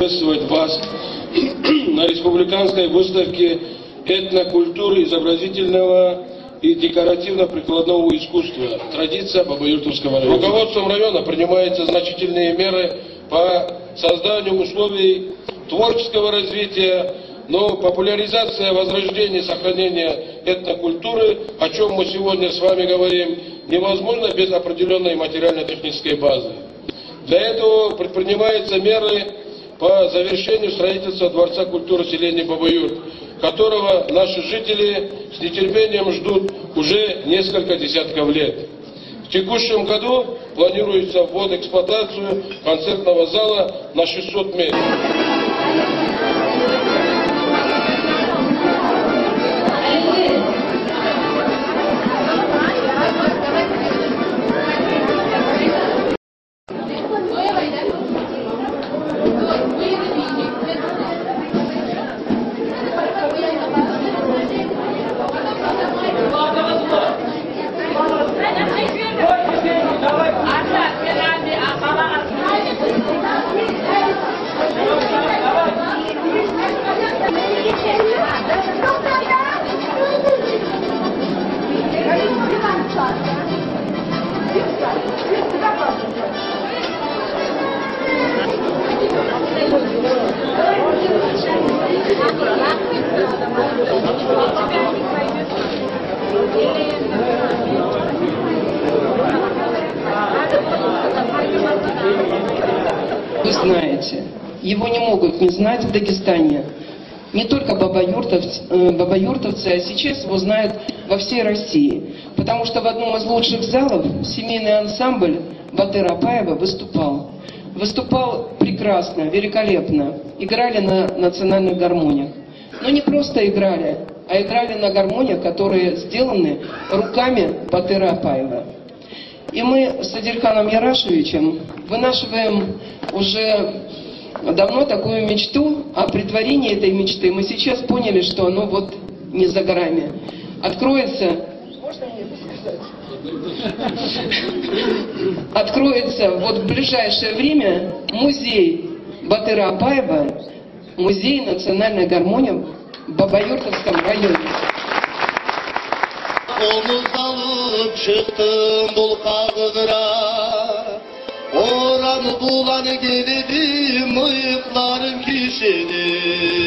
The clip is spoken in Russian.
приветствовать вас на республиканской выставке этнокультуры изобразительного и декоративно-прикладного искусства «Традиция Бабаюртовского района». Руководством района принимаются значительные меры по созданию условий творческого развития, но популяризация, возрождение, сохранение этнокультуры, о чем мы сегодня с вами говорим, невозможно без определенной материально-технической базы. Для этого предпринимаются меры по завершению строительства Дворца культуры селения Бабаюрт, которого наши жители с нетерпением ждут уже несколько десятков лет. В текущем году планируется ввод в эксплуатацию концертного зала на 600 мест. Вы знаете, его не могут не знать в Дагестане. Не только бабаюртовцы, а сейчас его знают во всей России. Потому что в одном из лучших залов семейный ансамбль Батыр Апаева выступал. Выступал прекрасно, великолепно. Играли на национальных гармониях. Но не просто играли, а играли на гармониях, которые сделаны руками Батыра Апаева. И мы с Адильханом Ярашевичем вынашиваем уже давно такую мечту, о претворении этой мечты мы сейчас поняли, что оно вот не за горами. Откроется... Можно мне сказать? Откроется вот в ближайшее время музей Батыра Апаева, музей национальной гармонии в Бабаюртовском районе. Omuz alıp çıktım bul kağıdıra, oran bulan gelirim, ıyıklarım kişidir.